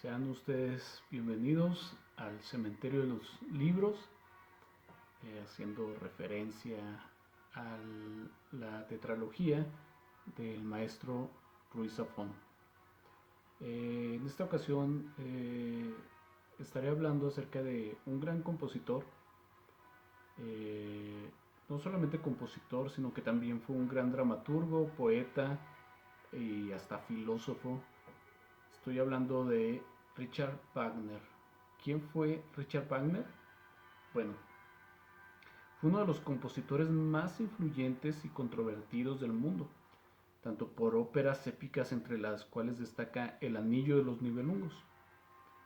Sean ustedes bienvenidos al Cementerio de los Libros, haciendo referencia a la tetralogía del maestro Ruiz Zafón. En esta ocasión estaré hablando acerca de un gran compositor, no solamente compositor, sino que también fue un gran dramaturgo, poeta y hasta filósofo. Estoy hablando de Richard Wagner. ¿Quién fue Richard Wagner? Bueno, fue uno de los compositores más influyentes y controvertidos del mundo, tanto por óperas épicas entre las cuales destaca El Anillo de los Nibelungos,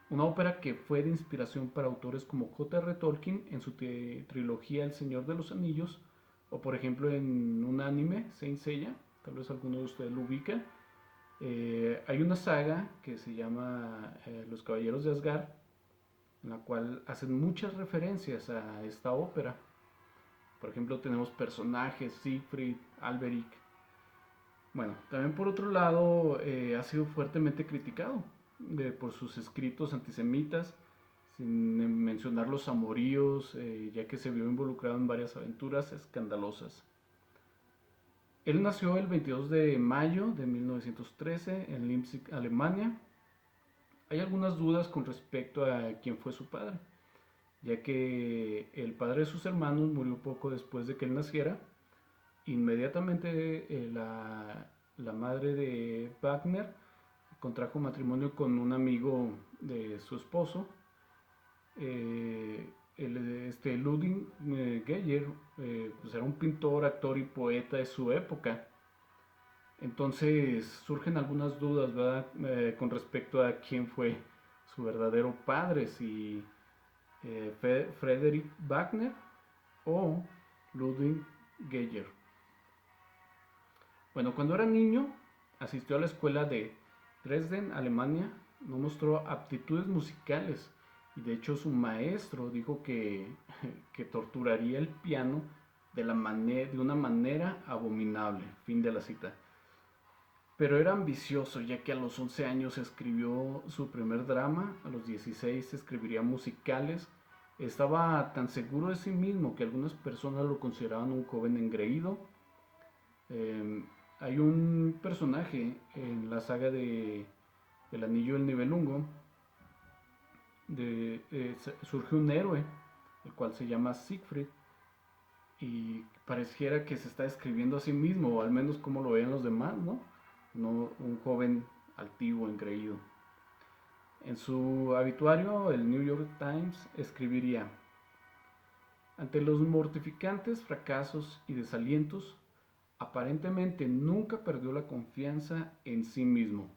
una ópera que fue de inspiración para autores como J.R. Tolkien en su trilogía El Señor de los Anillos, o por ejemplo en un anime, Saint Seiya, tal vez alguno de ustedes lo ubica. Hay una saga que se llama Los Caballeros de Asgard, en la cual hacen muchas referencias a esta ópera. Por ejemplo, tenemos personajes, Siegfried, Alberic. Bueno, también por otro lado, ha sido fuertemente criticado por sus escritos antisemitas, sin mencionar los amoríos, ya que se vio involucrado en varias aventuras escandalosas. Él nació el 22 de mayo de 1913 en Leipzig, Alemania. Hay algunas dudas con respecto a quién fue su padre, ya que el padre de sus hermanos murió poco después de que él naciera. Inmediatamente la madre de Wagner contrajo matrimonio con un amigo de su esposo, Ludwig Geyer, pues era un pintor, actor y poeta de su época. Entonces surgen algunas dudas, ¿verdad? Con respecto a quién fue su verdadero padre, si Friedrich Wagner o Ludwig Geyer. Bueno, cuando era niño asistió a la escuela de Dresden, Alemania. No mostró aptitudes musicales y de hecho su maestro dijo que, que torturaría el piano de una manera abominable. Fin de la cita. Pero era ambicioso, ya que a los 11 años escribió su primer drama, a los 16 escribiría musicales. Estaba tan seguro de sí mismo que algunas personas lo consideraban un joven engreído. Eh, Hay un personaje en la saga de El Anillo del Nibelungo, surge un héroe, el cual se llama Siegfried, y pareciera que se está describiendo a sí mismo, o al menos como lo vean los demás, ¿no? No un joven altivo, engreído. En su habituario, el New York Times escribiría: ante los mortificantes fracasos y desalientos, aparentemente nunca perdió la confianza en sí mismo.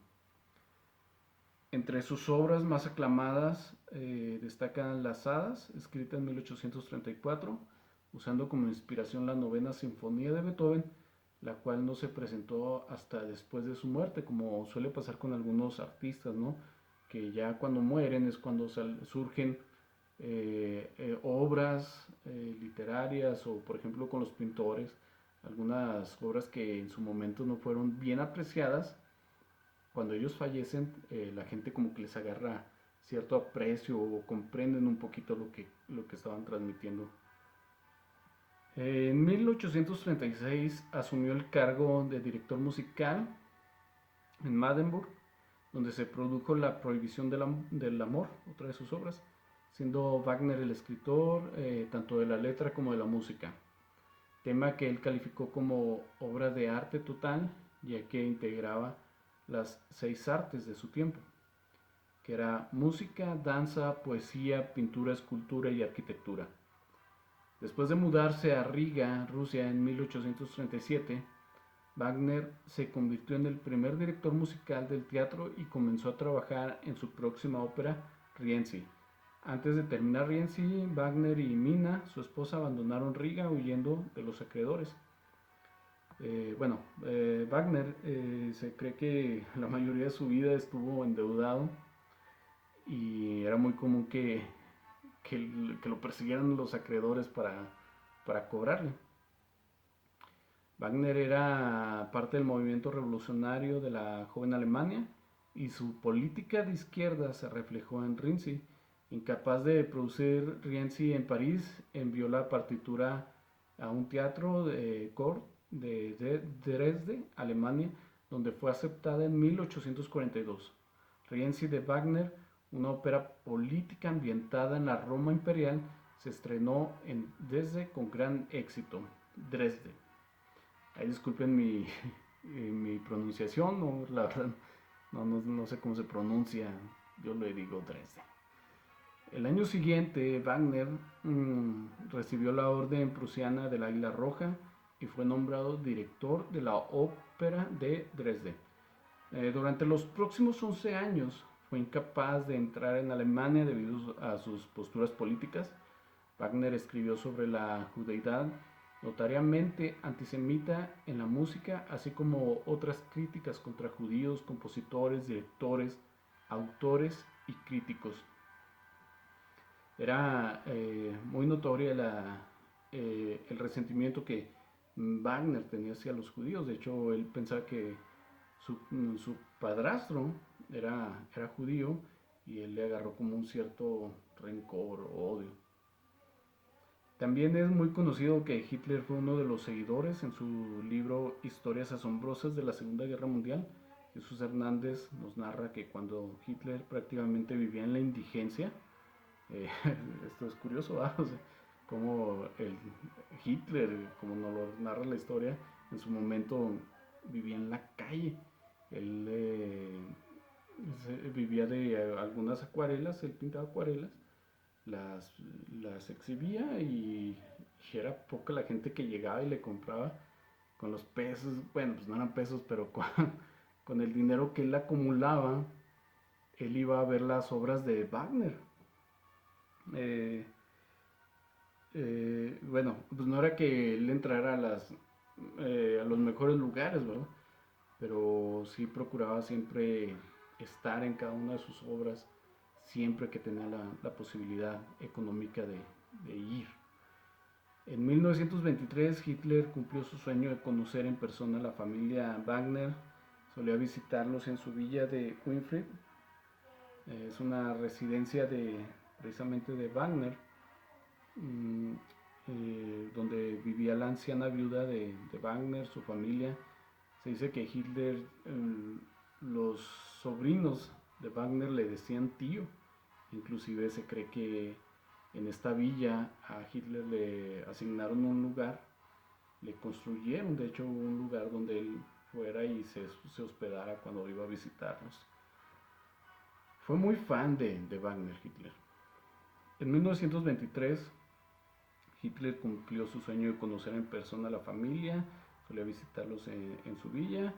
Entre sus obras más aclamadas destacan Las Hadas, escrita en 1834, usando como inspiración la novena sinfonía de Beethoven, la cual no se presentó hasta después de su muerte, como suele pasar con algunos artistas, ¿no? Que ya cuando mueren es cuando surgen obras literarias, o por ejemplo con los pintores, algunas obras que en su momento no fueron bien apreciadas. Cuando ellos fallecen, la gente como que les agarra cierto aprecio o comprenden un poquito lo que estaban transmitiendo. En 1836 asumió el cargo de director musical en Magdeburg, donde se produjo La Prohibición del Amor, otra de sus obras, siendo Wagner el escritor tanto de la letra como de la música, tema que él calificó como obra de arte total, ya que integraba las 6 artes de su tiempo, que era música, danza, poesía, pintura, escultura y arquitectura. Después de mudarse a Riga, Rusia, en 1837, Wagner se convirtió en el primer director musical del teatro y comenzó a trabajar en su próxima ópera, Rienzi. Antes de terminar Rienzi, Wagner y Mina, su esposa, abandonaron Riga huyendo de los acreedores. Wagner se cree que la mayoría de su vida estuvo endeudado y era muy común que lo persiguieran los acreedores para cobrarle. Wagner era parte del movimiento revolucionario de la joven Alemania y su política de izquierda se reflejó en Rienzi. Incapaz de producir Rienzi en París, envió la partitura a un teatro de Chor de Dresde, Alemania, donde fue aceptada en 1842. Rienzi de Wagner, una ópera política ambientada en la Roma imperial, se estrenó en Dresde con gran éxito. Dresde. Ahí disculpen mi pronunciación, no, la verdad no sé cómo se pronuncia, yo le digo Dresde. El año siguiente, Wagner recibió la Orden Prusiana del Águila Roja y fue nombrado director de la Ópera de Dresde. Durante los próximos 11 años fue incapaz de entrar en Alemania debido a sus posturas políticas. Wagner escribió sobre la judeidad, notariamente antisemita en la música, así como otras críticas contra judíos, compositores, directores, autores y críticos. Era muy notoria el resentimiento que Wagner tenía hacia los judíos. De hecho, él pensaba que su padrastro era judío y él le agarró como un cierto rencor o odio. También es muy conocido que Hitler fue uno de los seguidores en su libro Historias asombrosas de la Segunda Guerra Mundial. Jesús Hernández nos narra que cuando Hitler prácticamente vivía en la indigencia, esto es curioso, ¿verdad? O sea, como el Hitler, como nos lo narra la historia, en su momento vivía en la calle. Él vivía de algunas acuarelas, él pintaba acuarelas, las exhibía y era poca la gente que llegaba y le compraba con los pesos, bueno, pues no eran pesos, pero con el dinero que él acumulaba, él iba a ver las obras de Wagner. Bueno, pues no era que él entrara a los mejores lugares, ¿verdad? Pero sí procuraba siempre estar en cada una de sus obras, siempre que tenía la posibilidad económica de ir. En 1923 Hitler cumplió su sueño de conocer en persona a la familia Wagner. Solía visitarlos en su villa de Winfried. Es una residencia precisamente de Wagner, donde vivía la anciana viuda de Wagner, su familia. Se dice que Hitler, los sobrinos de Wagner le decían tío. Inclusive se cree que en esta villa a Hitler le asignaron un lugar, le construyeron de hecho un lugar donde él fuera y se hospedara cuando iba a visitarlos. Fue muy fan de Wagner, Hitler. En 1923 Hitler cumplió su sueño de conocer en persona a la familia, solía visitarlos en su villa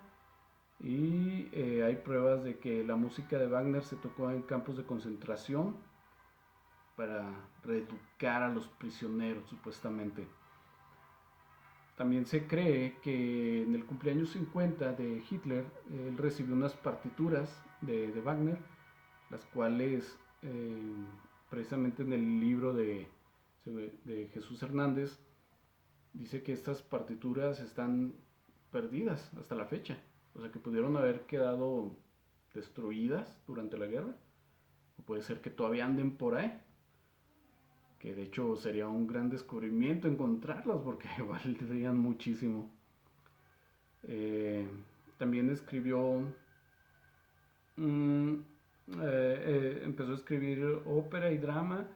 y hay pruebas de que la música de Wagner se tocó en campos de concentración para reeducar a los prisioneros, supuestamente. También se cree que en el cumpleaños 50 de Hitler, él recibió unas partituras de Wagner, las cuales precisamente en el libro de Jesús Hernández dice que estas partituras están perdidas hasta la fecha, o sea que pudieron haber quedado destruidas durante la guerra, o puede ser que todavía anden por ahí, que de hecho sería un gran descubrimiento encontrarlas porque valdrían muchísimo. También escribió, empezó a escribir ópera y drama.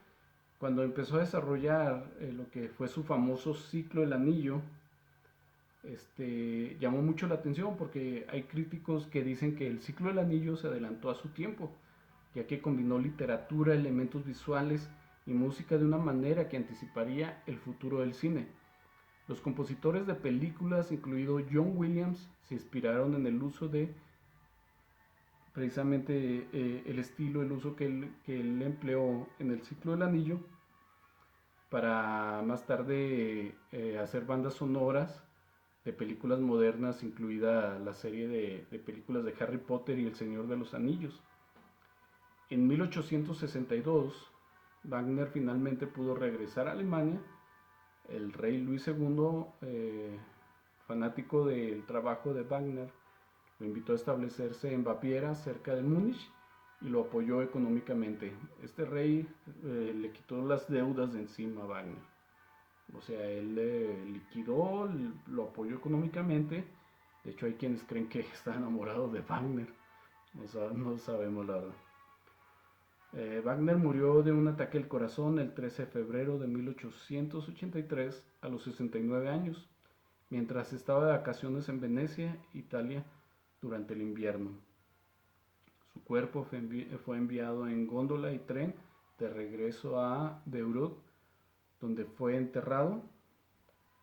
Cuando empezó a desarrollar lo que fue su famoso ciclo El Anillo, llamó mucho la atención porque hay críticos que dicen que el ciclo del Anillo se adelantó a su tiempo, ya que combinó literatura, elementos visuales y música de una manera que anticiparía el futuro del cine. Los compositores de películas, incluido John Williams, se inspiraron en el uso de precisamente el estilo, el uso que él empleó en el ciclo del Anillo para más tarde hacer bandas sonoras de películas modernas, incluida la serie de películas de Harry Potter y El Señor de los Anillos. En 1862, Wagner finalmente pudo regresar a Alemania. El rey Luis II, fanático del trabajo de Wagner, Lo invitó a establecerse en Baviera, cerca de Múnich, y lo apoyó económicamente. Este rey le quitó las deudas de encima a Wagner. O sea, él le liquidó, lo apoyó económicamente. De hecho, hay quienes creen que está enamorado de Wagner. No sabemos la verdad. Wagner murió de un ataque al corazón el 13 de febrero de 1883 a los 69 años, mientras estaba de vacaciones en Venecia, Italia, durante el invierno. Su cuerpo fue enviado en góndola y tren de regreso a Beirut, donde fue enterrado,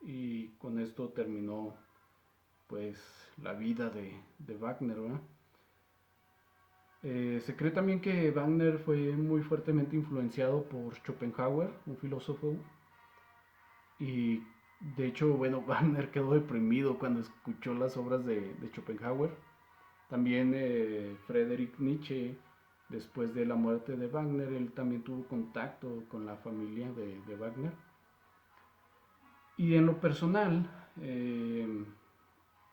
y con esto terminó pues la vida de Wagner, ¿verdad? Se cree también que Wagner fue muy fuertemente influenciado por Schopenhauer, un filósofo, y de hecho, bueno, Wagner quedó deprimido cuando escuchó las obras de Schopenhauer. También Friedrich Nietzsche, después de la muerte de Wagner, él también tuvo contacto con la familia de Wagner. Y en lo personal,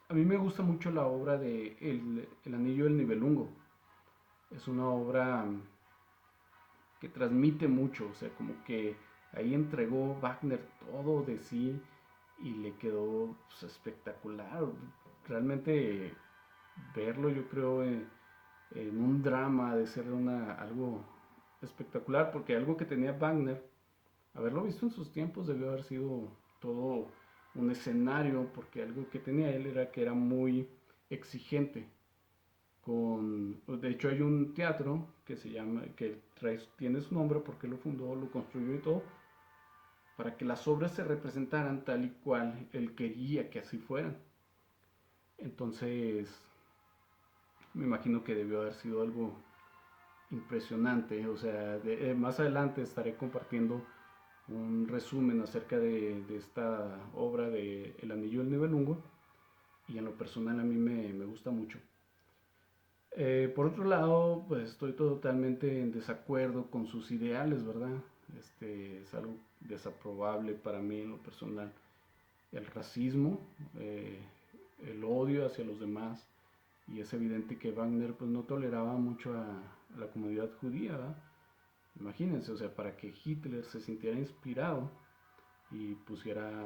a mí me gusta mucho la obra de El Anillo del Nibelungo. Es una obra que transmite mucho, o sea, como que ahí entregó Wagner todo de sí y le quedó pues, espectacular. Realmente verlo, yo creo, en un drama de ser algo espectacular, porque algo que tenía Wagner, haberlo visto en sus tiempos debió haber sido todo un escenario, porque algo que tenía él era que era muy exigente. De hecho hay un teatro que se llama, tiene su nombre porque lo fundó, lo construyó y todo, para que las obras se representaran tal y cual él quería que así fueran. Entonces, me imagino que debió haber sido algo impresionante. O sea, más adelante estaré compartiendo un resumen acerca de esta obra de El Anillo del Nibelungo, y en lo personal a mí me gusta mucho. Por otro lado, pues estoy totalmente en desacuerdo con sus ideales, ¿verdad? Es algo desaprobable para mí en lo personal. El racismo, el odio hacia los demás, y es evidente que Wagner pues no toleraba mucho a la comunidad judía, ¿verdad? Imagínense, o sea, para que Hitler se sintiera inspirado y pusiera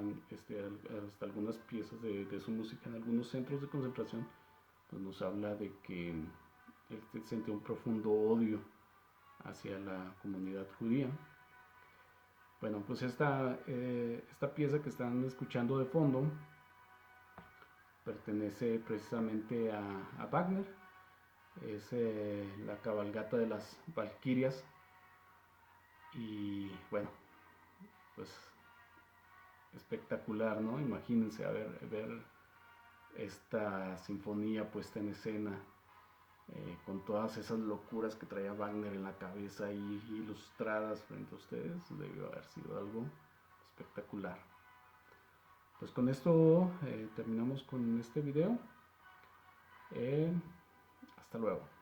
hasta algunas piezas de su música en algunos centros de concentración, pues nos habla de que él sentía un profundo odio hacia la comunidad judía. Bueno, pues esta pieza que están escuchando de fondo pertenece precisamente a Wagner. Es la cabalgata de las Valquirias. Y bueno, pues espectacular, ¿no? Imagínense ver esta sinfonía puesta en escena, con todas esas locuras que traía Wagner en la cabeza y ilustradas frente a ustedes. Debió haber sido algo espectacular. Pues con esto terminamos con este video. Hasta luego.